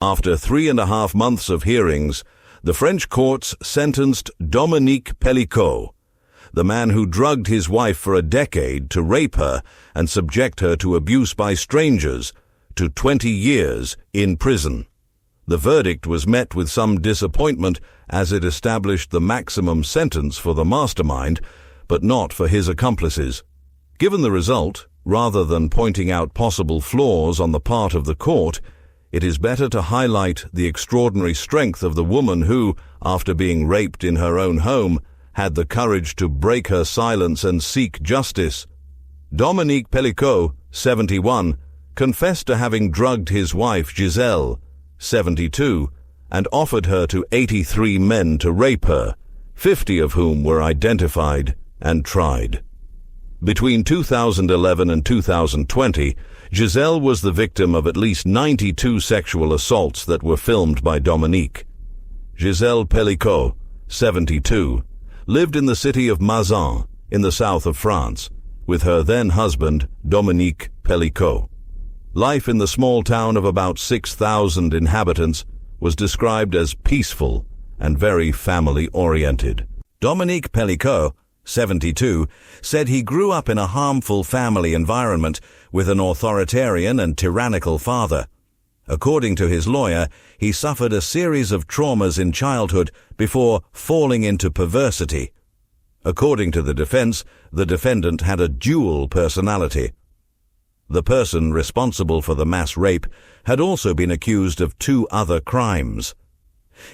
After 3.5 months of hearings, the French courts sentenced Dominique Pelicot, the man who drugged his wife for a decade, to rape her and subject her to abuse by strangers, to 20 years in prison. The verdict was met with some disappointment as it established the maximum sentence for the mastermind, but not for his accomplices. Given the result, rather than pointing out possible flaws on the part of the court, it is better to highlight the extraordinary strength of the woman who, after being raped in her own home, had the courage to break her silence and seek justice. Dominique Pelicot, 71, confessed to having drugged his wife Gisèle, 72, and offered her to 83 men to rape her, 50 of whom were identified and tried. Between 2011 and 2020, Gisèle was the victim of at least 92 sexual assaults that were filmed by Dominique. Gisèle Pelicot, 72, lived in the city of Mazan, in the south of France, with her then-husband, Dominique Pelicot. Life in the small town of about 6,000 inhabitants was described as peaceful and very family-oriented. Dominique Pelicot, 72, said he grew up in a harmful family environment with an authoritarian and tyrannical father. According to his lawyer, he suffered a series of traumas in childhood before falling into perversity. According to the defense, the defendant had a dual personality. The person responsible for the mass rape had also been accused of 2 other crimes.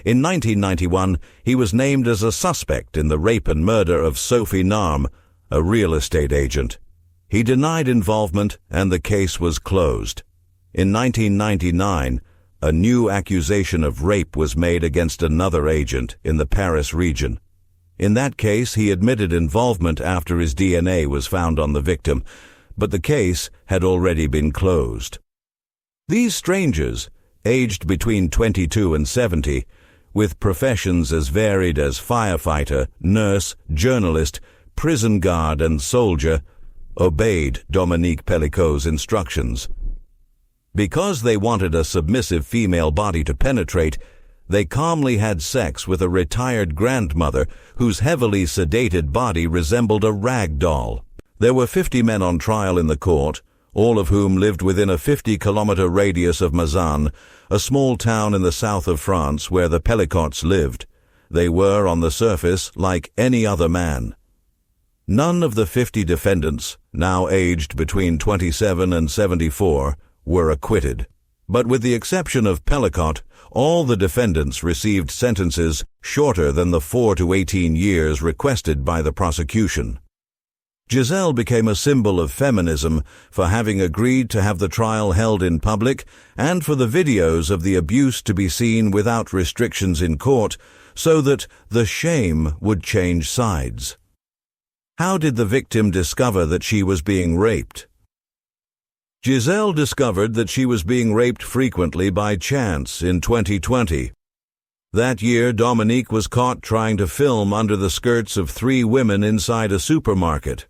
In 1991, he was named as a suspect in the rape and murder of Sophie Narm, a real estate agent. He denied involvement and the case was closed. In 1999, a new accusation of rape was made against another agent in the Paris region. In that case, he admitted involvement after his DNA was found on the victim, but the case had already been closed. These strangers, aged between 22 and 70, with professions as varied as firefighter, nurse, journalist, prison guard, and soldier, obeyed Dominique Pelicot's instructions. Because they wanted a submissive female body to penetrate, they calmly had sex with a retired grandmother whose heavily sedated body resembled a rag doll. There were 50 men on trial in the court, all of whom lived within a 50-kilometer radius of Mazan, a small town in the south of France where the Pelicots lived. They were, on the surface, like any other man. None of the 50 defendants, now aged between 27 and 74, were acquitted. But with the exception of Pelicot, all the defendants received sentences shorter than the 4 to 18 years requested by the prosecution. Gisèle became a symbol of feminism for having agreed to have the trial held in public and for the videos of the abuse to be seen without restrictions in court so that the shame would change sides. How did the victim discover that she was being raped? Gisèle discovered that she was being raped frequently by chance in 2020. That year, Dominique was caught trying to film under the skirts of 3 women inside a supermarket.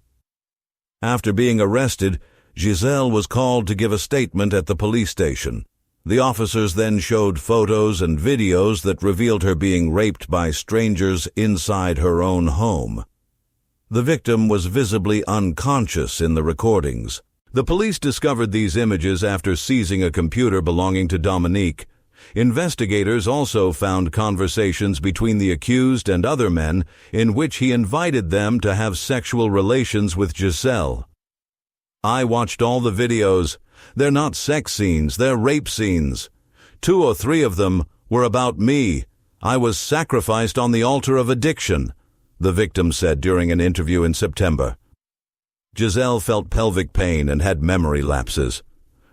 After being arrested, Gisèle was called to give a statement at the police station. The officers then showed photos and videos that revealed her being raped by strangers inside her own home. The victim was visibly unconscious in the recordings. The police discovered these images after seizing a computer belonging to Dominique. Investigators also found conversations between the accused and other men in which he invited them to have sexual relations with Gisèle. "I watched all the videos. They're not sex scenes, they're rape scenes. 2 or 3 of them were about me. I was sacrificed on the altar of addiction," the victim said during an interview in September. Gisèle felt pelvic pain and had memory lapses.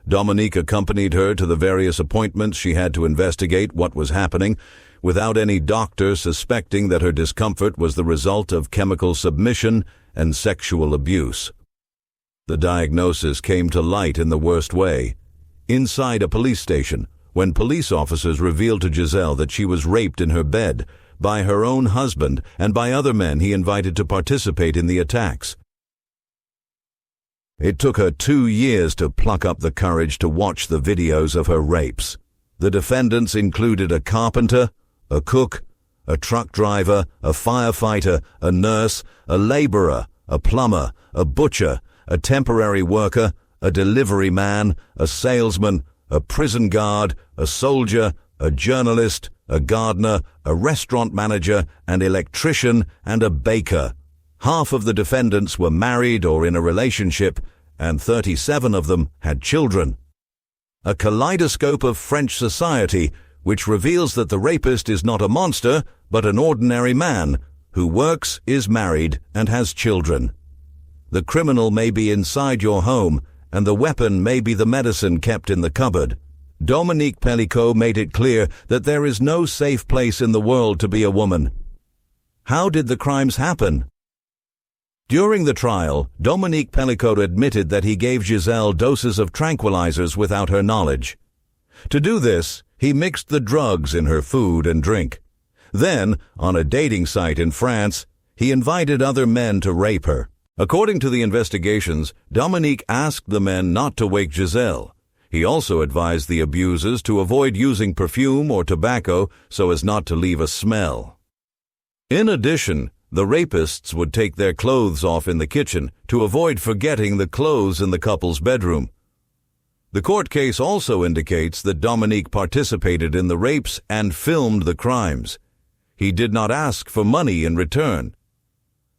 Dominique accompanied her to the various appointments she had to investigate what was happening, without any doctor suspecting that her discomfort was the result of chemical submission and sexual abuse. The diagnosis came to light in the worst way. Inside a police station, when police officers revealed to Gisèle that she was raped in her bed by her own husband and by other men he invited to participate in the attacks. It took her 2 years to pluck up the courage to watch the videos of her rapes. The defendants included a carpenter, a cook, a truck driver, a firefighter, a nurse, a laborer, a plumber, a butcher, a temporary worker, a delivery man, a salesman, a prison guard, a soldier, a journalist, a gardener, a restaurant manager, an electrician, and a baker. Half of the defendants were married or in a relationship, and 37 of them had children. A kaleidoscope of French society which reveals that the rapist is not a monster, but an ordinary man who works, is married, and has children. The criminal may be inside your home, and the weapon may be the medicine kept in the cupboard. Dominique Pelicot made it clear that there is no safe place in the world to be a woman. How did the crimes happen? During the trial, Dominique Pelicot admitted that he gave Gisèle doses of tranquilizers without her knowledge. To do this, he mixed the drugs in her food and drink. Then, on a dating site in France, he invited other men to rape her. According to the investigations, Dominique asked the men not to wake Gisèle. He also advised the abusers to avoid using perfume or tobacco so as not to leave a smell. In addition, the rapists would take their clothes off in the kitchen to avoid forgetting the clothes in the couple's bedroom. The court case also indicates that Dominique participated in the rapes and filmed the crimes. He did not ask for money in return.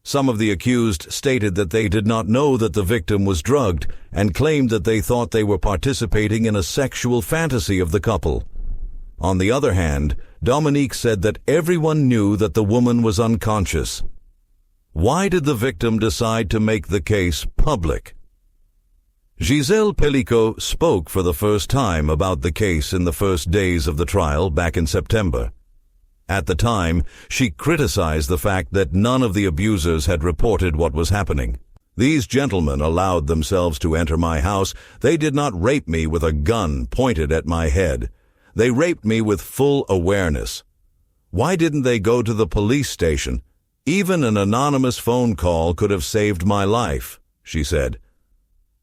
Some of the accused stated that they did not know that the victim was drugged and claimed that they thought they were participating in a sexual fantasy of the couple. On the other hand, Dominique said that everyone knew that the woman was unconscious. Why did the victim decide to make the case public? Gisèle Pelicot spoke for the first time about the case in the first days of the trial back in September. At the time, she criticized the fact that none of the abusers had reported what was happening. These gentlemen allowed themselves to enter my house. They did not rape me with a gun pointed at my head. They raped me with full awareness. Why didn't they go to the police station? Even an anonymous phone call could have saved my life, she said.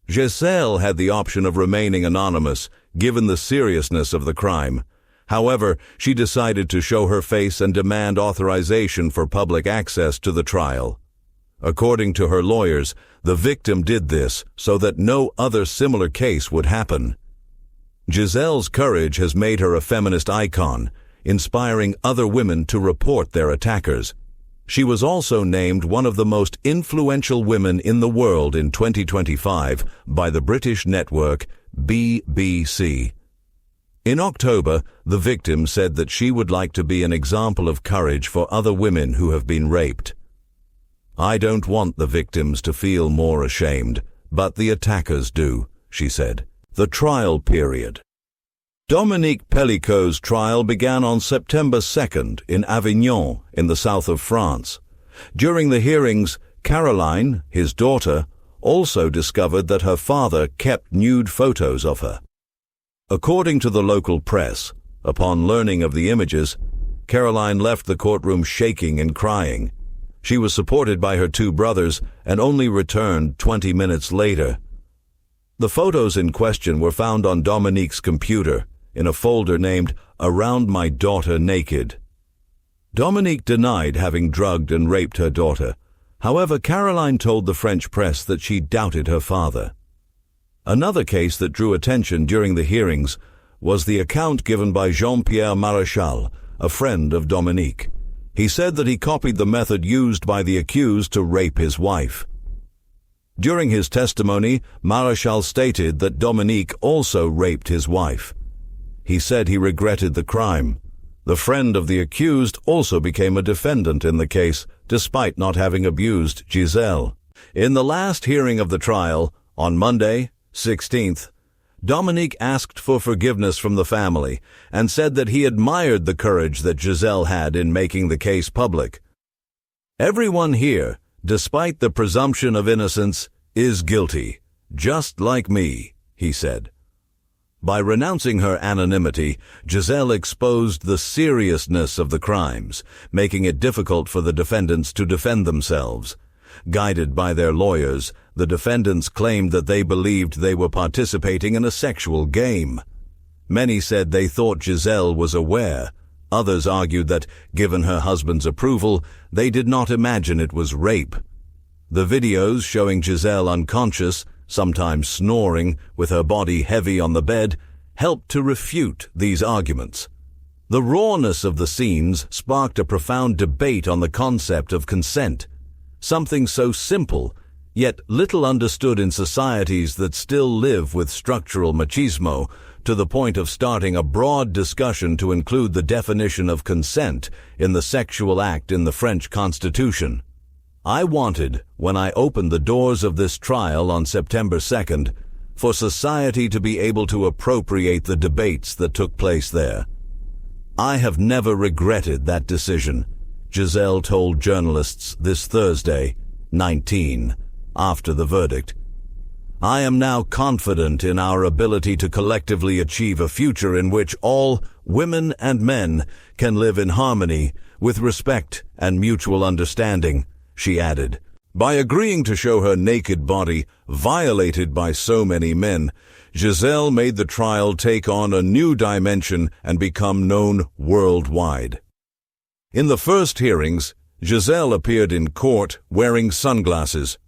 Gisèle had the option of remaining anonymous, given the seriousness of the crime. However, she decided to show her face and demand authorization for public access to the trial. According to her lawyers, the victim did this so that no other similar case would happen. Gisèle's courage has made her a feminist icon, inspiring other women to report their attackers. She was also named one of the most influential women in the world in 2025 by the British network BBC. In October, the victim said that she would like to be an example of courage for other women who have been raped. I don't want the victims to feel more ashamed, but the attackers do, she said. The trial period. Dominique Pelicot's trial began on September 2nd in Avignon, in the south of France. During the hearings, Caroline, his daughter, also discovered that her father kept nude photos of her. According to the local press, upon learning of the images, Caroline left the courtroom shaking and crying. She was supported by her two brothers and only returned 20 minutes later. The photos in question were found on Dominique's computer in a folder named Around My Daughter Naked. Dominique denied having drugged and raped her daughter. However, Caroline told the French press that she doubted her father. Another case that drew attention during the hearings was the account given by Jean-Pierre Maréchal, a friend of Dominique. He said that he copied the method used by the accused to rape his wife. During his testimony, Maréchal stated that Dominique also raped his wife. He said he regretted the crime. The friend of the accused also became a defendant in the case, despite not having abused Gisèle. In the last hearing of the trial, on Monday, 16th, Dominique asked for forgiveness from the family and said that he admired the courage that Gisèle had in making the case public. Everyone here, despite the presumption of innocence, is guilty, just like me, he said. By renouncing her anonymity, Gisèle exposed the seriousness of the crimes, making it difficult for the defendants to defend themselves. Guided by their lawyers, the defendants claimed that they believed they were participating in a sexual game. Many said they thought Gisèle was aware. Others argued that, given her husband's approval, they did not imagine it was rape. The videos showing Gisèle unconscious, sometimes snoring, with her body heavy on the bed, helped to refute these arguments. The rawness of the scenes sparked a profound debate on the concept of consent, something so simple, yet little understood in societies that still live with structural machismo, to the point of starting a broad discussion to include the definition of consent in the sexual act in the French Constitution. I wanted, when I opened the doors of this trial on September 2nd, for society to be able to appropriate the debates that took place there. I have never regretted that decision, Gisèle told journalists this Thursday, 19, after the verdict. I am now confident in our ability to collectively achieve a future in which all, women and men, can live in harmony, with respect and mutual understanding, she added. By agreeing to show her naked body violated by so many men, Gisèle made the trial take on a new dimension and become known worldwide. In the first hearings, Gisèle appeared in court wearing sunglasses.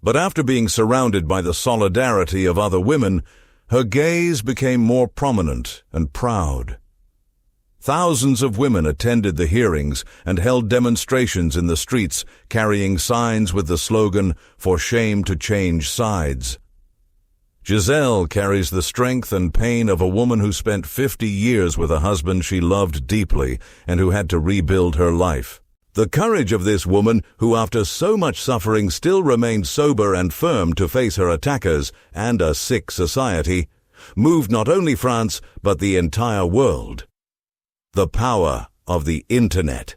But after being surrounded by the solidarity of other women, her gaze became more prominent and proud. Thousands of women attended the hearings and held demonstrations in the streets, carrying signs with the slogan, "For shame to change sides." Gisèle carries the strength and pain of a woman who spent 50 years with a husband she loved deeply and who had to rebuild her life. The courage of this woman, who after so much suffering still remained sober and firm to face her attackers and a sick society, moved not only France but the entire world. The power of the Internet.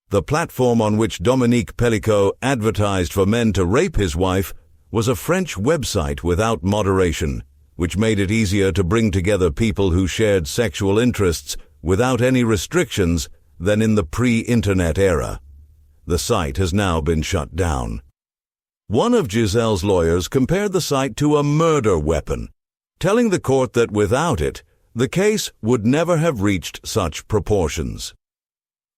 The platform on which Dominique Pelicot advertised for men to rape his wife was a French website without moderation, which made it easier to bring together people who shared sexual interests without any restrictions than in the pre-Internet era. The site has now been shut down. One of Gisèle's lawyers compared the site to a murder weapon, telling the court that without it, the case would never have reached such proportions.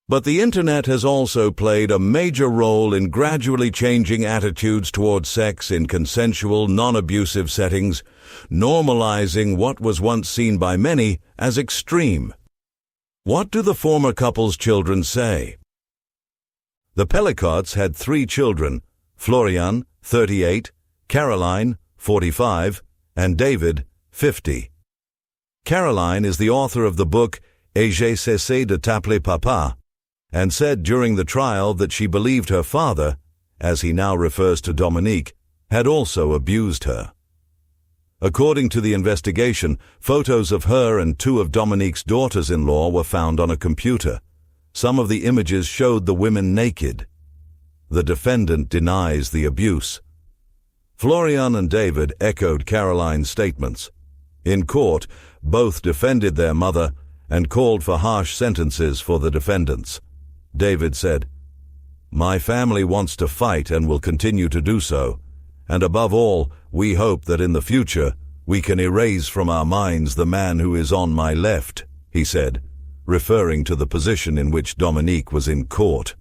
But the Internet has also played a major role in gradually changing attitudes towards sex in consensual, non-abusive settings, normalizing what was once seen by many as extreme. What do the former couple's children say? The Pelicots had 3 children, Florian, 38, Caroline, 45, and David, 50. Caroline is the author of the book Et j'ai cessé de t'appeler papa, and said during the trial that she believed her father, as he now refers to Dominique, had also abused her. According to the investigation, photos of her and 2 of Dominique's daughters-in-law were found on a computer. Some of the images showed the women naked. The defendant denies the abuse. Florian and David echoed Caroline's statements. In court, both defended their mother and called for harsh sentences for the defendants. David said, "My family wants to fight and will continue to do so. And above all, we hope that in the future, we can erase from our minds the man who is on my left," he said, referring to the position in which Dominique was in court.